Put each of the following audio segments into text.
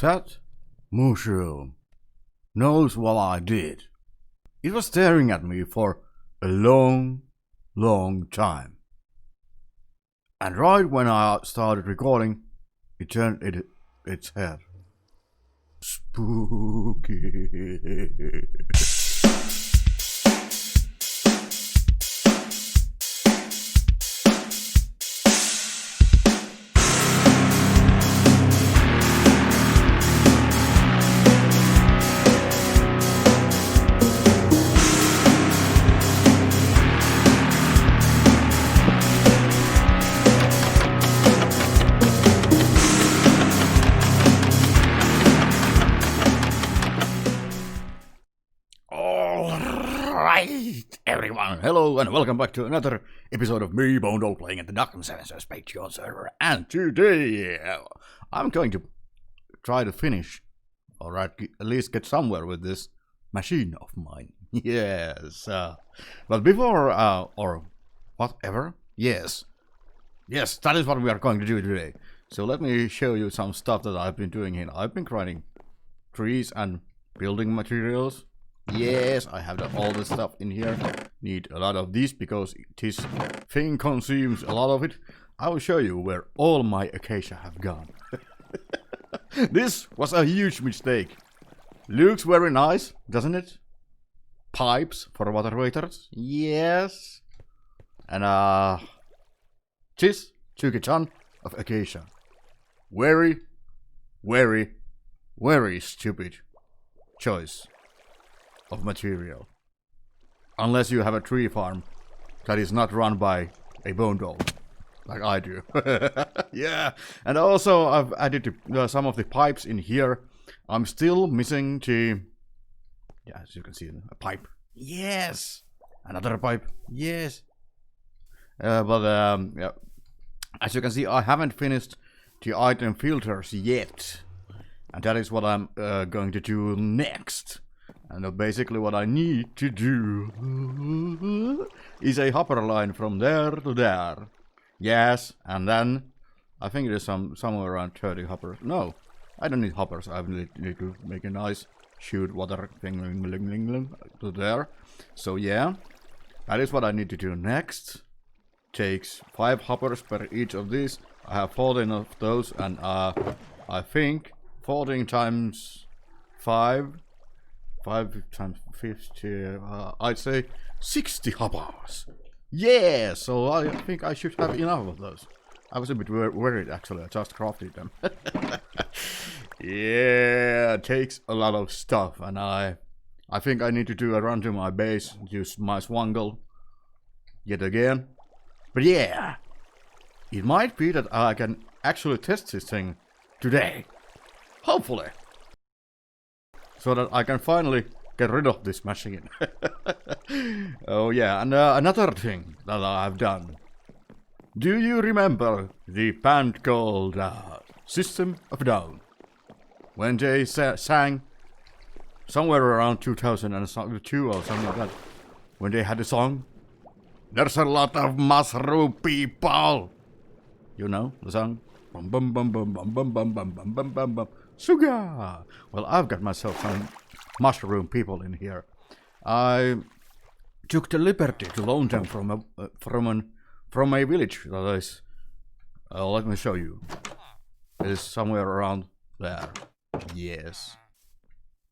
That mushroom knows what I did. It was staring at me for a long time. And right when I started recording, it turned its head. Spooky. Alright, everyone, hello and welcome back to another episode of me, Bondo, playing at the Docm77 Patreon server. And today, I'm going to try to finish, or at least get somewhere with this machine of mine. Yes, but before, or whatever, yes, that is what we are going to do today. So let me show you some stuff that I've been doing here. I've been grinding trees and building materials. Yes, I have all this stuff in here. Need a lot of these because this thing consumes a lot of it. I will show you where all my acacia have gone. This was a huge mistake. Looks very nice, doesn't it? Pipes for water waiters. Yes. And this took a ton of acacia. Very stupid choice of material. Unless you have a tree farm that is not run by a bone doll, like I do. Yeah, and also I've added some of the pipes in here. I'm still missing the... Yeah, as you can see, a pipe. Yes! Another pipe. Yes! Yeah. As you can see, I haven't finished the item filters yet. And that is what I'm going to do next. And basically what I need to do is a hopper line from there to there. Yes, and then I think there's somewhere around 30 hoppers. No, I don't need hoppers. I need to make a nice shoot water thing to there. So yeah, that is what I need to do next. Takes 5 hoppers per each of these. I have 14 of those, and I think 14 times 5 times 50, I'd say 60 hoppers. Yeah, so I think I should have enough of those. I was a bit worried actually, I just crafted them. Yeah, it takes a lot of stuff, and I think I need to do a run to my base, use my swangle yet again. But yeah, it might be that I can actually test this thing today. Hopefully. So that I can finally get rid of this machine. Oh yeah, and another thing that I've done. Do you remember the band called System of a Down? When they sang somewhere around 2002 or something like that. When they had a song. There's a lot of mushroom people. You know the song? Bum bum bum bum bum bum bum bum bum bum bum bum. Sugar! Well, I've got myself some mushroom people in here. I took the liberty to loan them from a village that is. Let me show you. It is somewhere around there. Yes,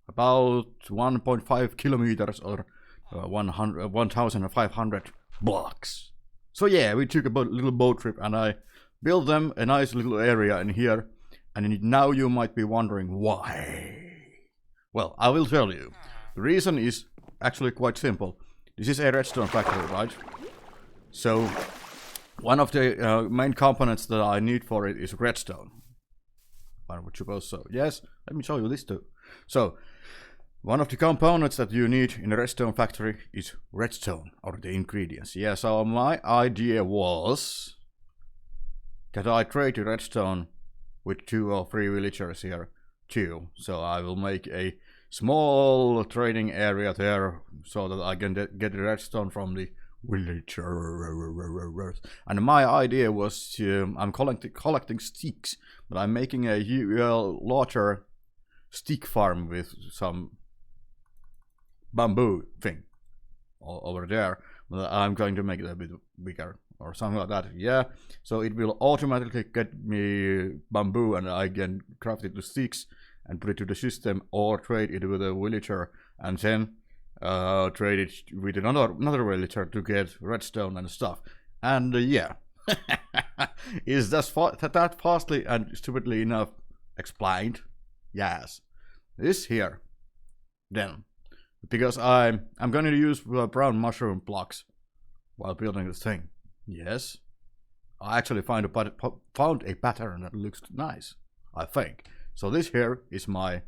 about 1.5 kilometers or 1,500 blocks. So yeah, we took a little boat trip, and I built them a nice little area in here. And now you might be wondering why. Well, I will tell you. The reason is actually quite simple. This is a redstone factory, right? So, one of the main components that I need for it is redstone. I would suppose so. Yes, let me show you this too. So, one of the components that you need in a redstone factory is redstone, or the ingredients. Yeah, so my idea was that I trade the redstone with 2 or 3 villagers here too. So I will make a small trading area there so that I can get the redstone from the villagers. And my idea was to, I'm collecting sticks, but I'm making a larger stick farm with some bamboo thing over there. I'm going to make it a bit bigger or something like that. Yeah, so it will automatically get me bamboo and I can craft it to sticks and put it to the system or trade it with a villager and then trade it with another villager to get redstone and stuff. And yeah, is that fastly and stupidly enough explained? Yes. This here, then, because I'm going to use brown mushroom blocks while building this thing. Yes, I actually found a pattern that looks nice, I think. So this here is my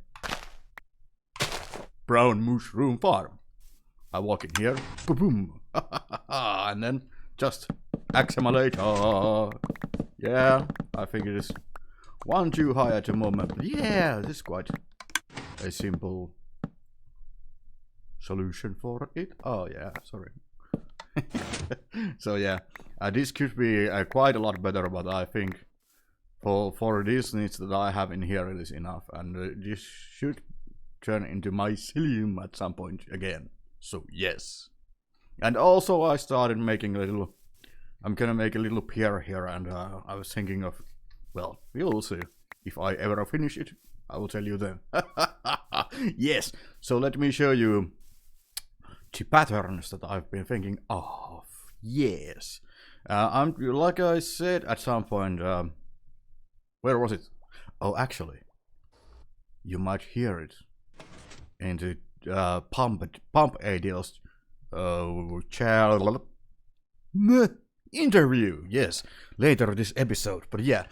brown mushroom farm. I walk in here, boom, and then just accumulate. Yeah, I think it is one too high at the moment. But yeah, this is quite a simple solution for it. Oh yeah, sorry. So yeah, this could be quite a lot better, but I think for these needs that I have in here it is enough, and this should turn into mycelium at some point again. So yes, and also I started making a little. I'm gonna make a little pier here, and I was thinking of, well, we'll see if I ever finish it. I will tell you then. Yes, so let me show you the patterns that I've been thinking of. Yes, I'm like I said at some point. Where was it? Oh, actually, you might hear it in the Pump Adil's interview. Yes, later this episode. But yeah,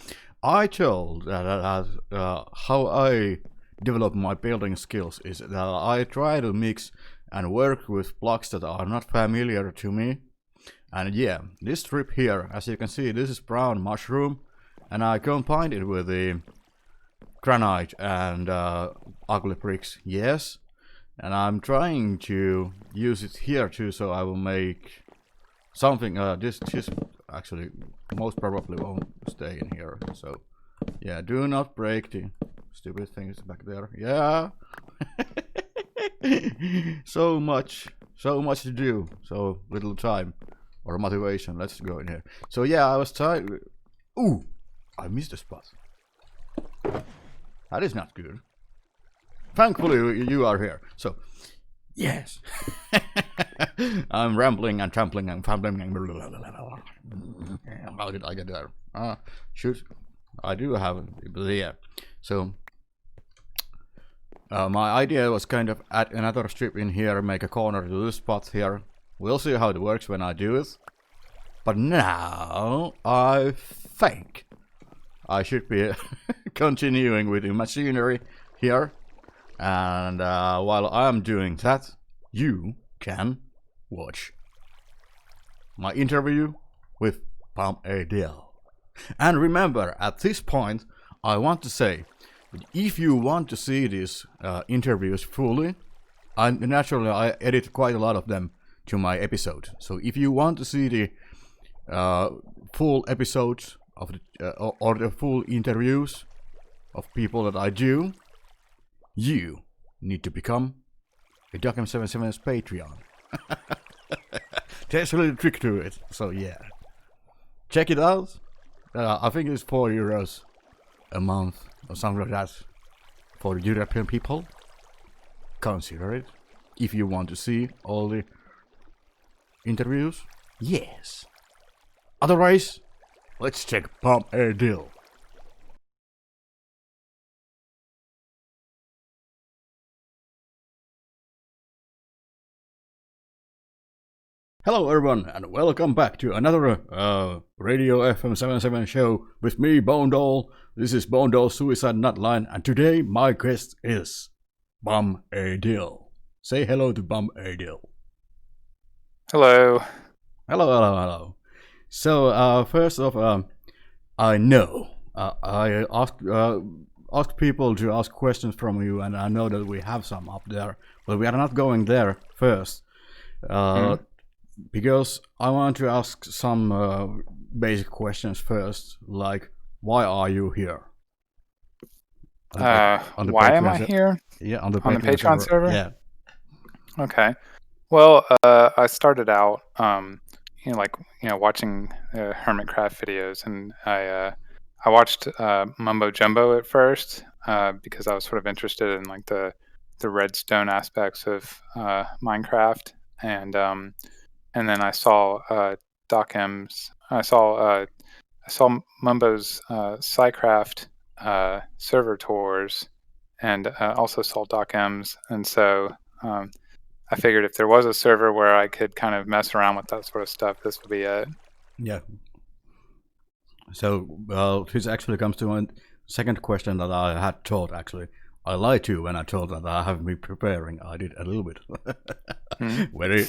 I told that how I develop my building skills is that I try to mix and work with blocks that are not familiar to me. And yeah, this strip here, as you can see, this is brown mushroom, and I combined it with the granite and ugly bricks. Yes, and I'm trying to use it here too, so I will make something. This actually most probably won't stay in here. So yeah, do not break the stupid things back there. Yeah. so much to do, so little time or motivation. Let's go in here. So yeah, I was trying. Ooh, I missed a spot. That is not good. Thankfully you are here. So yes. I'm rambling and trampling and fumbling and how did I get there? Shoot, I do have it, but yeah. So my idea was kind of add another strip in here, make a corner to this spot here. We'll see how it works when I do it. But now I think I should be continuing with the machinery here. And while I'm doing that, you can watch my interview with Pump Adil. And remember, at this point, I want to say, if you want to see these interviews fully, naturally I edit quite a lot of them to my episode. So if you want to see the full episodes of the, or the full interviews of people that I do, you need to become a Docm77's Patreon. There's a little trick to it, so yeah. Check it out. I think it's €4 a month or something like that for European people. Consider it if you want to see all the interviews. Yes. Otherwise, let's check Pump Adil. Hello everyone, and welcome back to another Radio FM77 show with me, Bonedoll. This is Bonedoll's Suicide Nutline, and today my guest is Pump Adil. Say hello to Pump Adil. Hello. Hello. So, first off, I know I asked people to ask questions from you, and I know that we have some up there, but we are not going there first. Because I want to ask some basic questions first, like, why are you here? on the Why am Patreon I here yeah, on the on the Patreon Patreon server. server? Yeah. Okay. Well, I started out, watching Hermitcraft videos, and I watched Mumbo Jumbo at first because I was sort of interested in like the redstone aspects of Minecraft, and um, and then I saw Docm's. I saw Mumbo's SciCraft server tours, and also saw DocM's, and so. Um, I figured if there was a server where I could kind of mess around with that sort of stuff, this would be it. Yeah. So, this actually comes to a second question that I had thought, actually. I lied to you when I told that I haven't been preparing. I did a little bit. Very,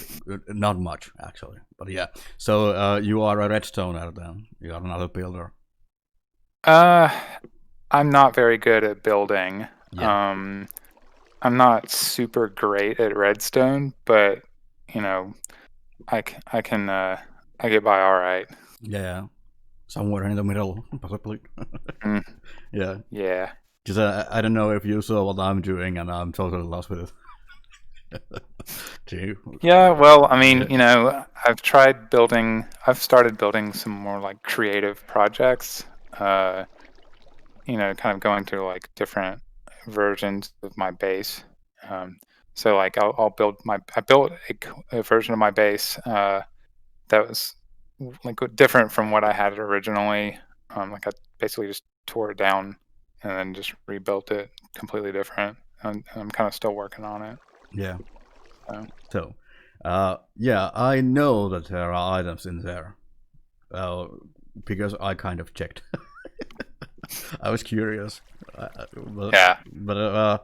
not much, actually. But yeah. So, you are a redstoner then. You are another builder. I'm not very good at building. Yeah. I'm not super great at redstone, but you know, I can I get by all right. Yeah. Somewhere in the middle, possibly. Mm, Yeah. yeah. Because I don't know if you saw what I'm doing, and I'm totally lost with it. Do you? Yeah, well, I Yeah. mean, I've started building some more like creative projects. Uh, kind of going through like different versions of my base. So like I built a version of my base that was like different from what I had originally. Like I basically just tore it down and then just rebuilt it completely different. And I'm kind of still working on it. Yeah. So. So, yeah, I know that there are items in there. Uh, because I kind of checked. I was curious. But Yeah.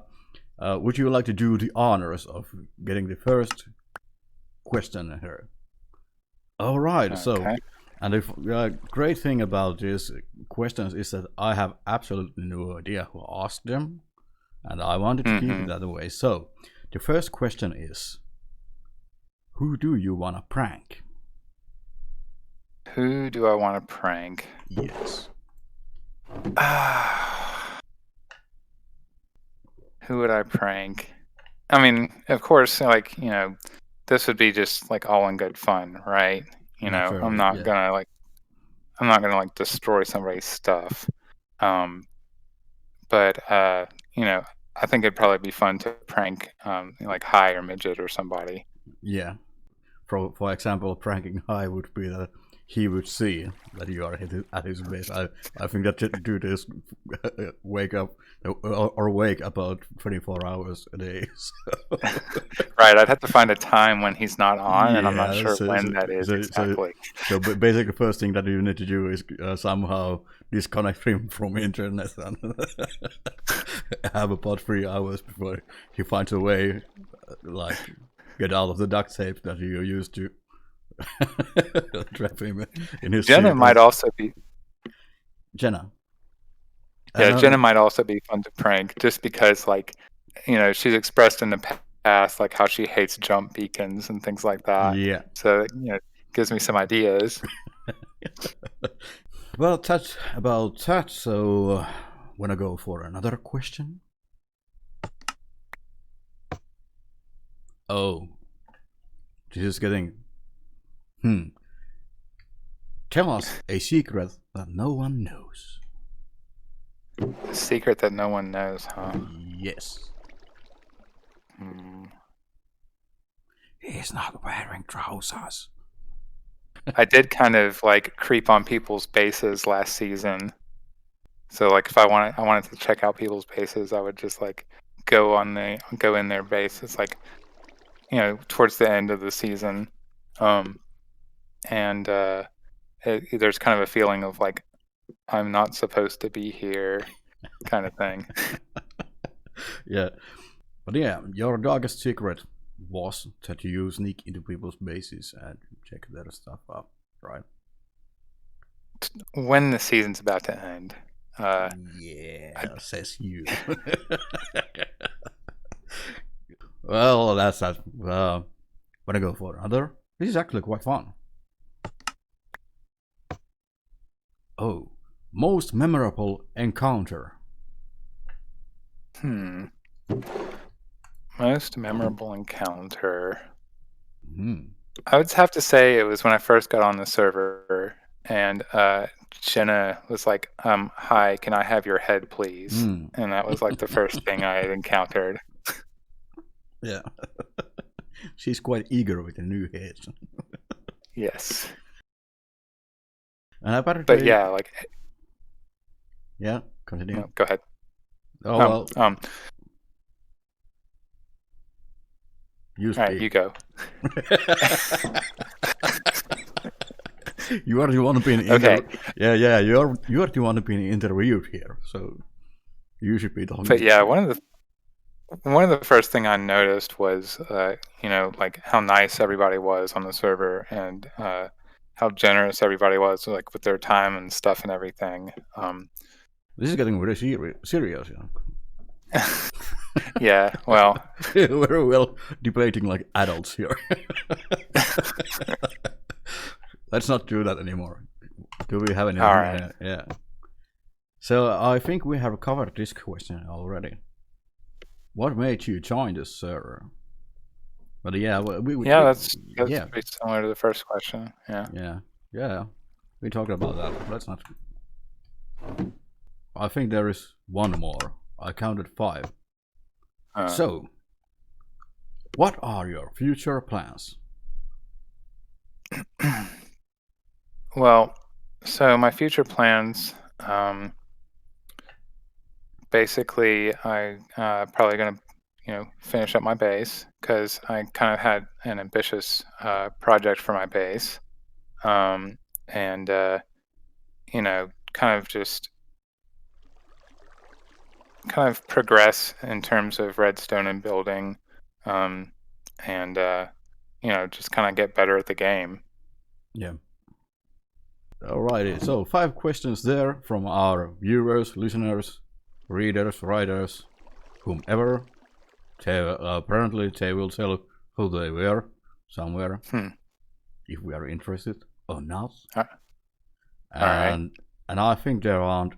would you like to do the honors of getting the first question here? All right. So, Okay. and the great thing about these questions is that I have absolutely no idea who asked them, and I wanted to keep it that way. So, the first question is, who do you want to prank? Who do I want to prank? Yes. Who would I prank? I mean, of course, like, this would be just like all in good fun, right? Naturally, yeah. I'm not gonna like destroy somebody's stuff. Um, but I think it'd probably be fun to prank like High or Midget or somebody. Yeah. For example, pranking High would be that he would see that you are at his base. I think that dude is wake up or wake about 24 hours a day. So. Right, I'd have to find a time when he's not on, and I'm not Yeah. sure when that is exactly. So basically, the first thing that you need to do is somehow disconnect him from internet and have about 3 hours before he finds a way, like get out of the duct tape that you used to trap him in his Jenna might secrets. also be Jenna. Yeah, Jenna might also be fun to prank just because, like, she's expressed in the past, like, how she hates jump beacons and things like that. Yeah. So, it gives me some ideas. Well, that's about that. So, wanna go for another question? Oh, this is getting. Tell us a secret that no one knows. A secret that no one knows, huh? Yes. Hmm. He's not wearing trousers. I did kind of, like, creep on people's bases last season. So, like, if I wanted to check out people's bases, I would just, like, go in their base. It's like, towards the end of the season. And there's kind of a feeling of like I'm not supposed to be here, kind of thing. Yeah, but yeah, your darkest secret was that you sneak into people's bases and check their stuff out, right? When the season's about to end, Yeah, says you. Well, that's that. Wanna go for another? This is actually quite fun. Oh, most memorable encounter. Most memorable encounter. Hmm. I would have to say it was when I first got on the server and Jenna was like, "Hi, can I have your head, please?" Hmm. And that was like the first thing I had encountered. Yeah. She's quite eager with the new hits. Yes. And But apparently, yeah, like, yeah, continue. no, go ahead. Oh, well, All you right, speak. you go. You are the one being Okay, yeah, you are the one being interviewed here, so you should be talking. but yeah, one of the first thing I noticed was, like how nice everybody was on the server and how generous everybody was, like with their time and stuff and everything. This is getting very serious, you know. Yeah, well, We're well debating like adults here. Let's not do that anymore. Do we have any? all right. Yeah. So I think we have covered this question already. What made you join this server? But yeah, That's yeah, pretty similar to the first question. Yeah. yeah. We talked about that. Let's not. I think there is one more. I counted 5. So, what are your future plans? Well, so my future plans, basically, I probably gonna, finish up my base because I kind of had an ambitious project for my base, and kind of just kind of progress in terms of redstone and building, um, and just kind of get better at the game. Yeah. Alrighty, so 5 questions there from our viewers, listeners, readers, writers, whomever. Apparently they will tell who they were somewhere, if we are interested or not. And I think there aren't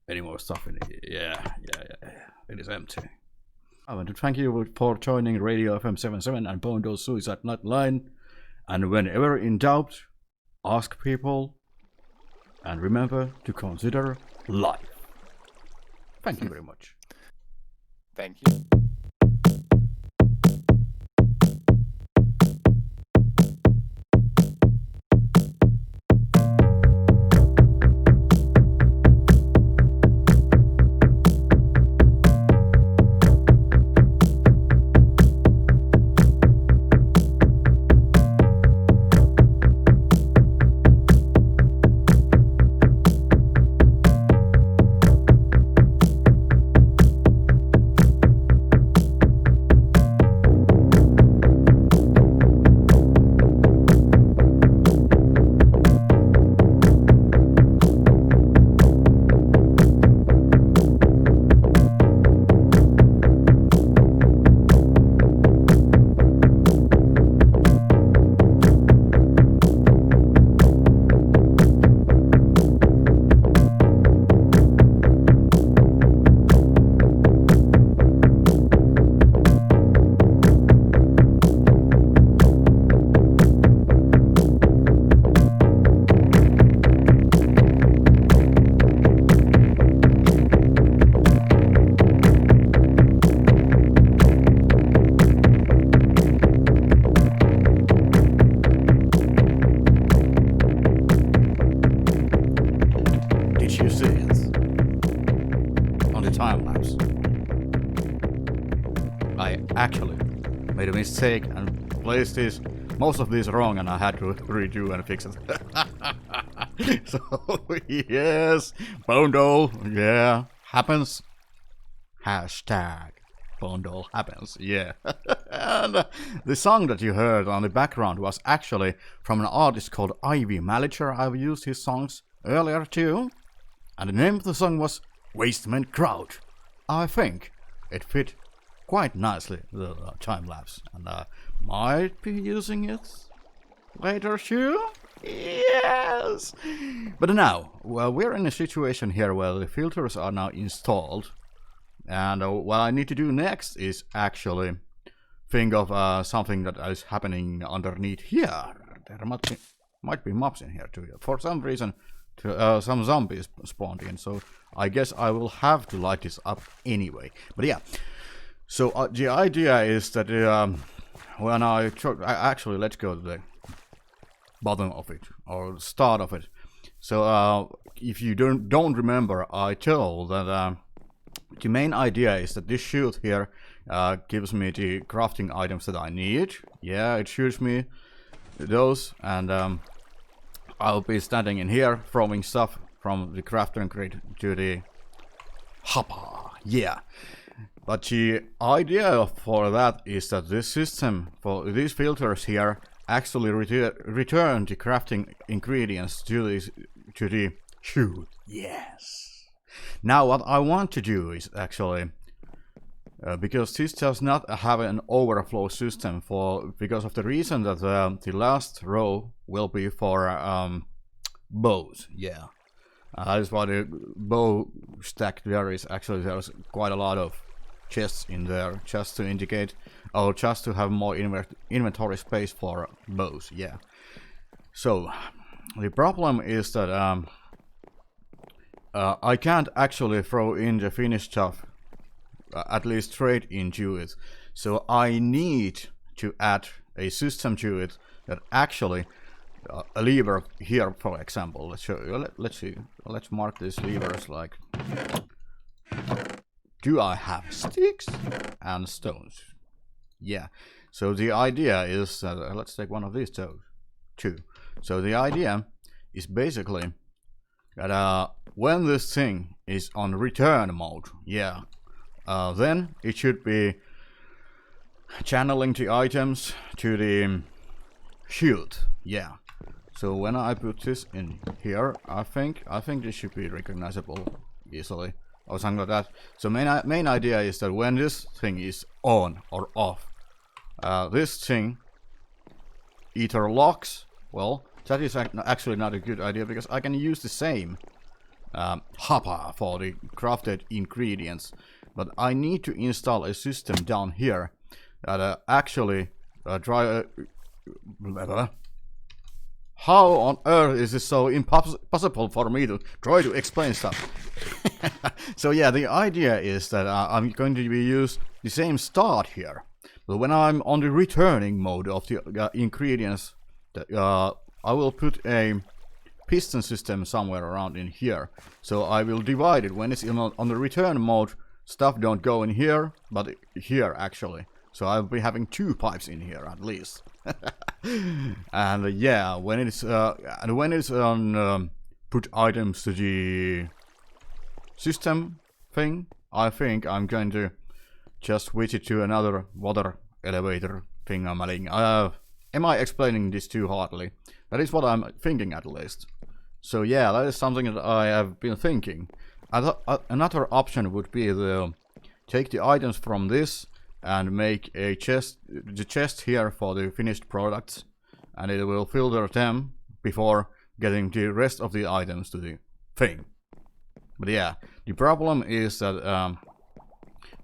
any more stuff in it. Yeah. It is empty. I want to thank you for joining Radio FM77 and Bondo's Suicide Night Line. And whenever in doubt, ask people, and remember to consider life. Thank you very much. Thank you. actually made a mistake and placed this, most of these wrong, and I had to redo and fix it. So, yes, Bondo, yeah, happens. Hashtag Bondo happens, yeah. And the song that you heard on the background was actually from an artist called Ivy Malicher. I've used his songs earlier too. And the name of the song was Wasteman Crouch. I think it fit quite nicely, the time lapse, and I might be using it later too. Yes! But now, well, we're in a situation here where the filters are now installed. And what I need to do next is actually think of something that is happening underneath here. There might be mobs in here too. For some reason, some zombies spawned in, so I guess I will have to light this up anyway. But yeah, so the idea is that when actually, let's go to the bottom of it, or start of it. So if you don't remember, I told that the main idea is that this shield here gives me the crafting items that I need. Yeah, it shoots me those, and I'll be standing in here throwing stuff from the crafting grid to the hopper. Yeah. But the idea for that is that this system, for these filters here, actually return the crafting ingredients to the chute. Yes. Now what I want to do is actually, because this does not have an overflow system, because of the reason that the last row will be for bows. Yeah. That is why the bow stack there is actually, there's quite a lot of chests in there, just to indicate, or just to have more inventory space for bows. Yeah. So the problem is that I can't actually throw in the finished stuff, at least straight into it. So I need to add a system to it that actually a lever here, for example. Let's show you. Let's see. Let's mark these levers like. Do I have sticks and stones? Yeah. So the idea is that let's take one of these two. So the idea is basically that when this thing is on return mode, yeah, then it should be channeling the items to the shield. Yeah. So when I put this in here, I think this should be recognizable easily, or something like that. So main idea is that when this thing is on or off, this thing either locks. Well, that is actually not a good idea, because I can use the same hopper for the crafted ingredients, but I need to install a system down here that actually how on earth is it so impossible for me to try to explain stuff? So yeah, the idea is that I'm going to use the same start here, but when I'm on the returning mode of the ingredients, I will put a piston system somewhere around in here. So I will divide it. When it's on the return mode, stuff don't go in here, but here actually. So I'll be having 2 pipes in here at least. And yeah, when it's on put items to the system thing, I think I'm going to just switch it to another water elevator thing. Am I explaining this too hardly? That is what I'm thinking at least. So yeah, that is something that I have been thinking. Another option would be to take the items from this and make a the chest here for the finished products, and it will filter them before getting the rest of the items to the thing. But yeah, the problem is that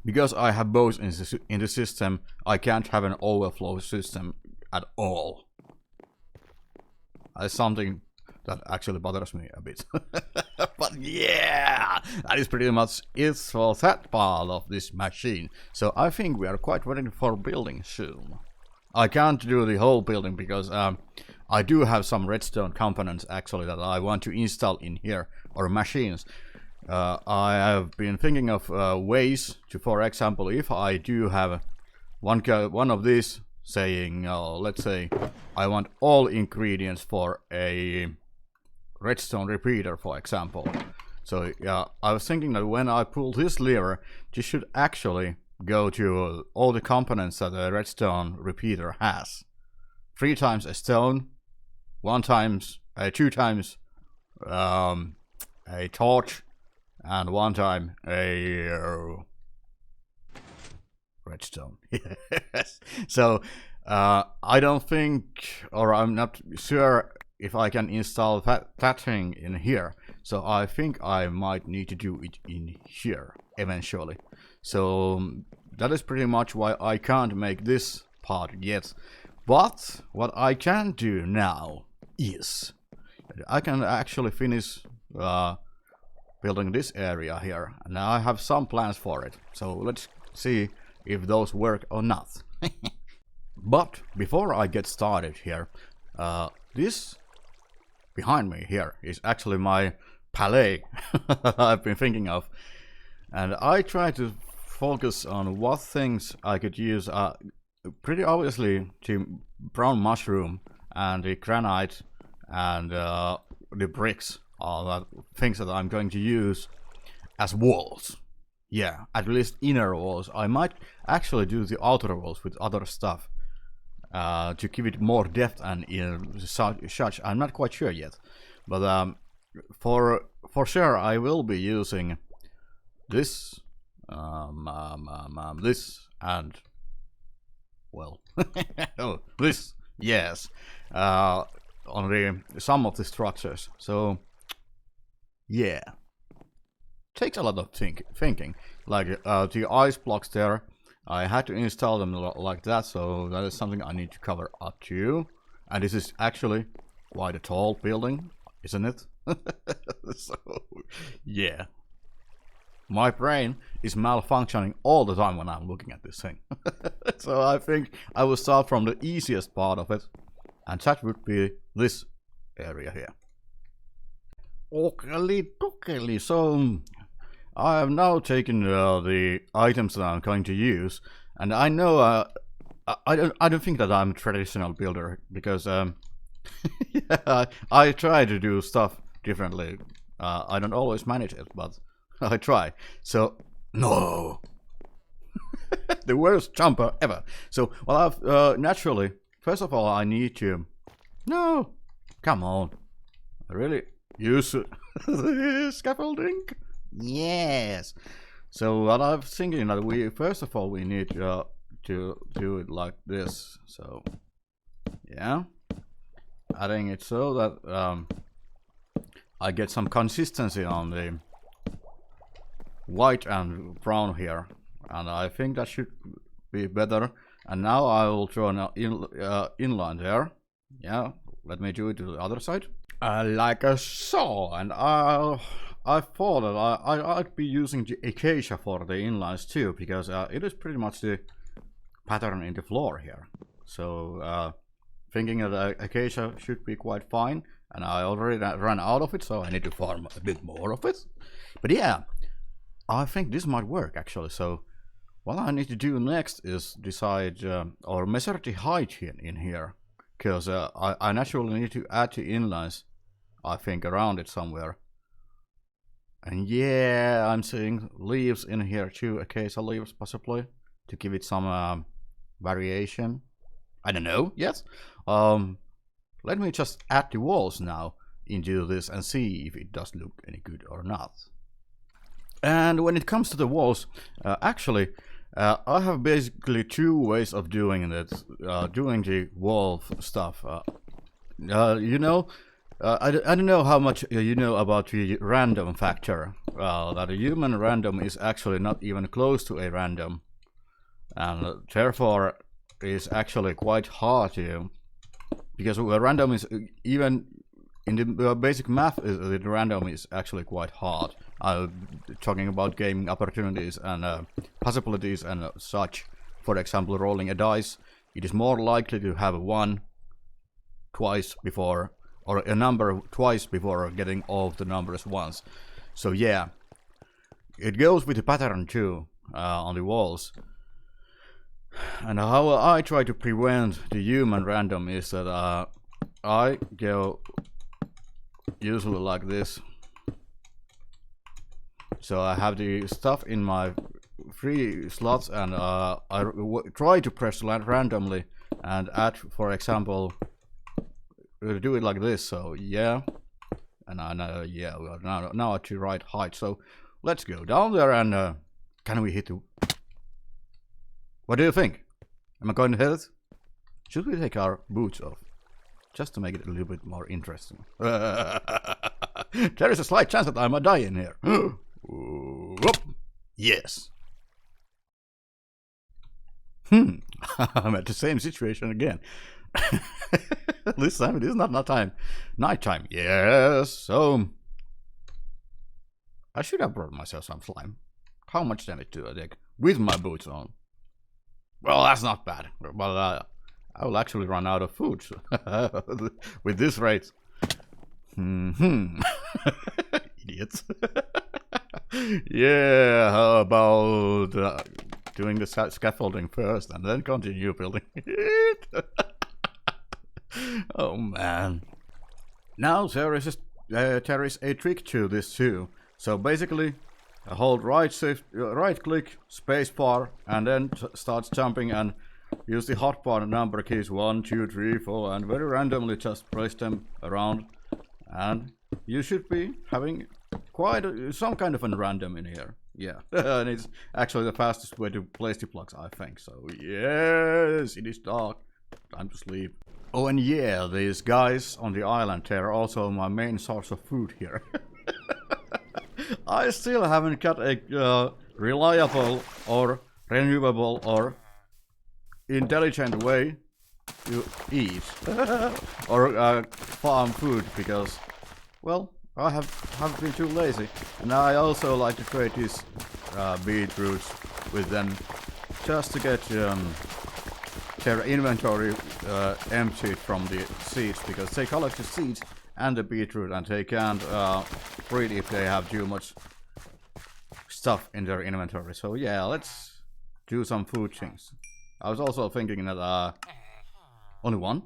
because I have both in the system, I can't have an overflow system at all. That's something that actually bothers me a bit. But yeah, that is pretty much it for that part of this machine. So I think we are quite ready for building soon. I can't do the whole building because I do have some redstone components actually that I want to install in here, or machines. I have been thinking of ways to, for example, if I do have one of these saying, let's say I want all ingredients for a redstone repeater, for example. So yeah, I was thinking that when I pull this lever, this should actually go to all the components that a redstone repeater has. 3 times a stone, 2 times a torch, and 1 time a redstone. Yes. So I don't think, or I'm not sure if I can install that thing in here. So I think I might need to do it in here eventually. So that is pretty much why I can't make this part yet. But what I can do now is I can actually finish building this area here. And I have some plans for it. So let's see if those work or not. But before I get started here, this behind me here is actually my palette I've been thinking of. And I try to focus on what things I could use. Pretty obviously the brown mushroom and the granite and the bricks are the things that I'm going to use as walls. Yeah, at least inner walls. I might actually do the outer walls with other stuff to give it more depth and such. I'm not quite sure yet, but for sure I will be using this, this, and well, this, yes, on some of the structures. So yeah, takes a lot of thinking. Like the ice blocks there, I had to install them like that, so that is something I need to cover up too. And this is actually quite a tall building, isn't it? So yeah, my brain is malfunctioning all the time when I'm looking at this thing. So I think I will start from the easiest part of it, and that would be this area here. Okay, so I have now taken the items that I'm going to use, and I know I don't think that I'm a traditional builder, because yeah, I try to do stuff differently. I don't always manage it, but I try. So no, the worst jumper ever. So well, I've naturally, first of all, I need to. No, come on, I really use scaffolding. Yes. So what I'm thinking that we first of all we need to do it like this. So yeah, adding it so that I get some consistency on the white and brown here, and I think that should be better. And now I will draw an inline there. Yeah, let me do it to the other side. Like a saw, and I thought that I'd be using the acacia for the inlines too, because it is pretty much the pattern in the floor here. So thinking that acacia should be quite fine, and I already ran out of it, so I need to farm a bit more of it. But yeah, I think this might work actually. So what I need to do next is decide or measure the height in here, because I naturally need to add the inlines, I think, around it somewhere. And yeah, I'm seeing leaves in here too, acacia leaves possibly, to give it some variation. I don't know, yes. Let me just add the walls now into this and see if it does look any good or not. And when it comes to the walls, actually, I have basically two ways of doing that, doing the wall stuff. You know, I don't know how much you know about the random factor. That a human random is actually not even close to a random, and therefore is actually quite hard to, because a random is, even in the basic math, the random is actually quite hard. Talking about gaming opportunities and possibilities and such. For example, rolling a dice, it is more likely to have a 1 twice before, or a number twice before getting all of the numbers once. So yeah, it goes with the pattern too on the walls. And how I try to prevent the human random is that I go usually like this. So I have the stuff in my free slots, and I try to press randomly and add, for example, do it like this. So yeah, and yeah, we are now at the right height. So let's go down there and can we hit the? What do you think? Am I going to hit it? Should we take our boots off, just to make it a little bit more interesting? There is a slight chance that I might die in here. Whoop. Yes. I'm at the same situation again. This time it is not nighttime. Yes, so I should have brought myself some slime. How much damage do I take with my boots on? Well, that's not bad. But I will actually run out of food with this rate. Idiots. Yeah, how about doing the scaffolding first and then continue building it? Oh man. Now there is a trick to this too. So basically, hold right click, spacebar, and then start jumping and use the hotbar number keys 1, 2, 3, 4, and very randomly just place them around. And you should be having quite some kind of a random in here. Yeah, and it's actually the fastest way to place the blocks, I think. So yes, it is dark. Time to sleep. Oh, and yeah, these guys on the island, they're also my main source of food here. I still haven't got a reliable or renewable or intelligent way to eat or farm food because, well, I have been too lazy. And I also like to trade these beetroots with them just to get their inventory emptied from the seeds, because they collect the seeds and the beetroot and they can't breed if they have too much stuff in their inventory. So yeah, let's do some food things. I was also thinking that only one?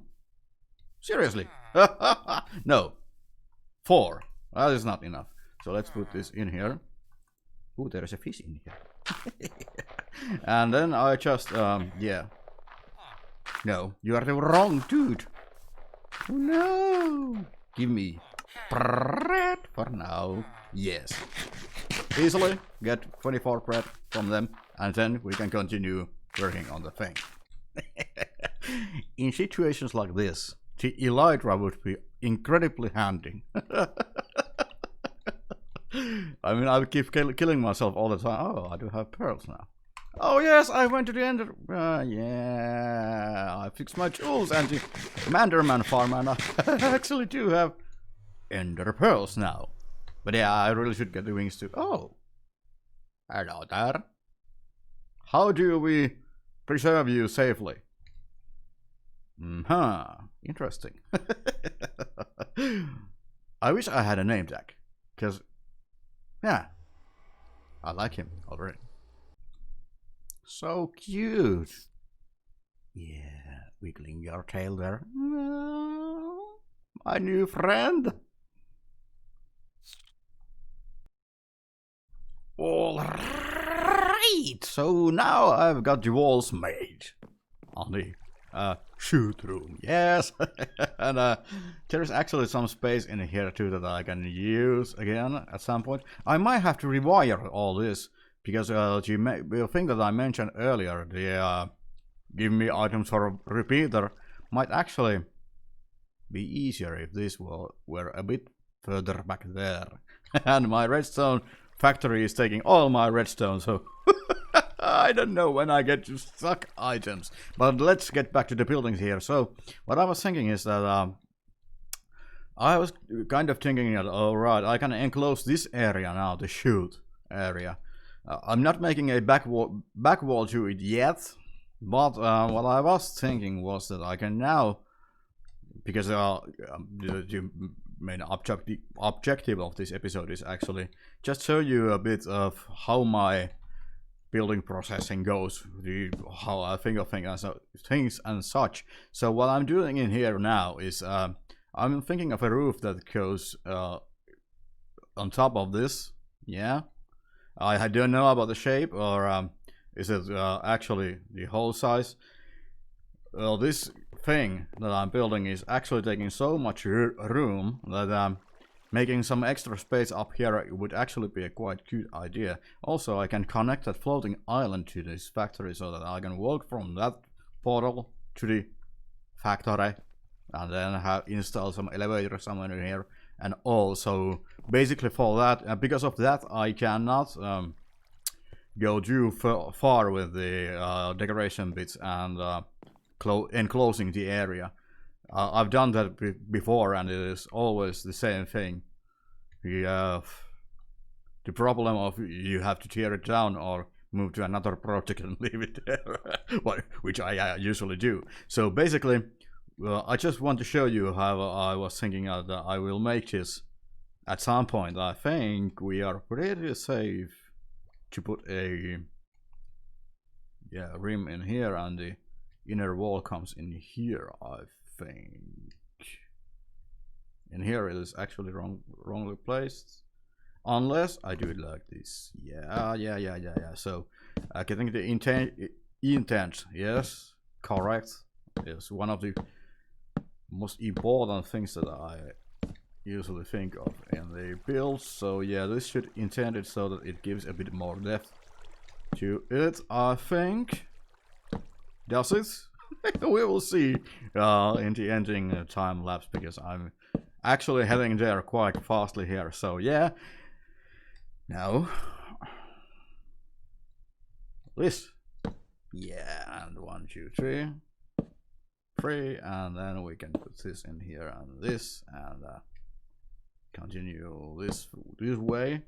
Seriously? No. 4. That is not enough. So let's put this in here. Ooh, there is a fish in here. And then I just, yeah. No, you are the wrong dude. Oh, no. Give me bread for now. Yes. Easily get 24 bread from them, and then we can continue working on the thing. In situations like this, the elytra would be incredibly handy. I mean, I would keep killing myself all the time. Oh, I do have pearls now. Oh yes, I went to the ender. Yeah, I fixed my tools and the Manderman farm, and I actually do have ender pearls now. But yeah, I really should get the wings too. Oh, hello there. How do we preserve you safely? Interesting. I wish I had a name tag, because, yeah, I like him already. So cute. Yeah, wiggling your tail there. My new friend. All right. So now I've got the walls made on the shoot room. Yes. And there's actually some space in here too that I can use again at some point. I might have to rewire all this, because the thing that I mentioned earlier, the give me items for a repeater, might actually be easier if this were a bit further back there. And my redstone factory is taking all my redstone, so I don't know when I get to suck items. But let's get back to the buildings here. So what I was thinking is that I was kind of thinking that, alright, I can enclose this area now, the shoot area. I'm not making a back wall to it yet, but what I was thinking was that I can now, because the main objective of this episode is actually just show you a bit of how my building processing goes, how I think of things and such. So what I'm doing in here now is I'm thinking of a roof that goes on top of this. Yeah, I don't know about the shape, or is it actually the whole size? Well, this thing that I'm building is actually taking so much room that making some extra space up here would actually be a quite good idea. Also, I can connect that floating island to this factory so that I can walk from that portal to the factory and then install some elevator somewhere in here. And also, basically for that, because of that, I cannot go too far with the decoration bits and enclosing the area. I've done that before, and it is always the same thing. You have the problem of you have to tear it down or move to another project and leave it there, which I usually do. So basically, I just want to show you how I was thinking that I will make this at some point. I think we are pretty safe to put a rim in here, and the inner wall comes in here, I think. In here it is actually wrongly placed, unless I do it like this. Yeah. So I think the intent, yes, correct, is one of the most important things that I usually think of in the build. So yeah, this should intend it so that it gives a bit more depth to it, I think. Does it? We will see in the ending time lapse, because I'm actually heading there quite fastly here. So yeah, now this, yeah, and 1 2 3, and then we can put this in here and this, and continue this way.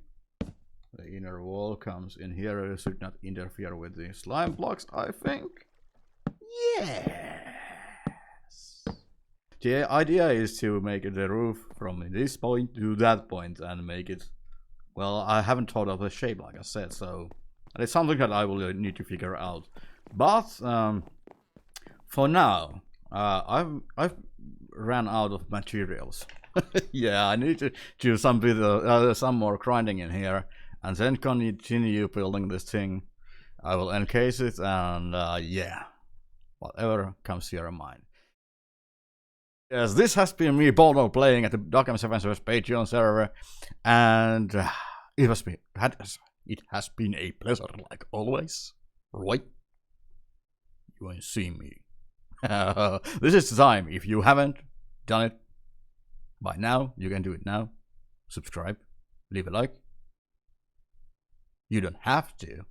The inner wall comes in here. It should not interfere with the slime blocks, I think. Yes. The idea is to make the roof from this point to that point and make it, well, I haven't thought of the shape, like I said, so it's something that I will need to figure out. But for now, I've ran out of materials. Yeah, I need to do some more grinding in here, and then continue building this thing. I will encase it, and yeah, whatever comes to your mind. Yes, this has been me, Bono, playing at the Docm77 Patreon server, and it has been a pleasure, like always, right? You ain't seen me. This is the time. If you haven't done it by now, you can do it now. Subscribe, leave a like. You don't have to.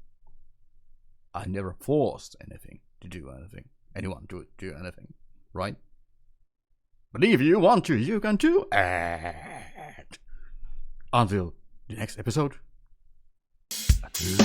I never forced anything to do anything. Anyone to do anything, right? But if you want to, you can do it. Until the next episode. Adieu.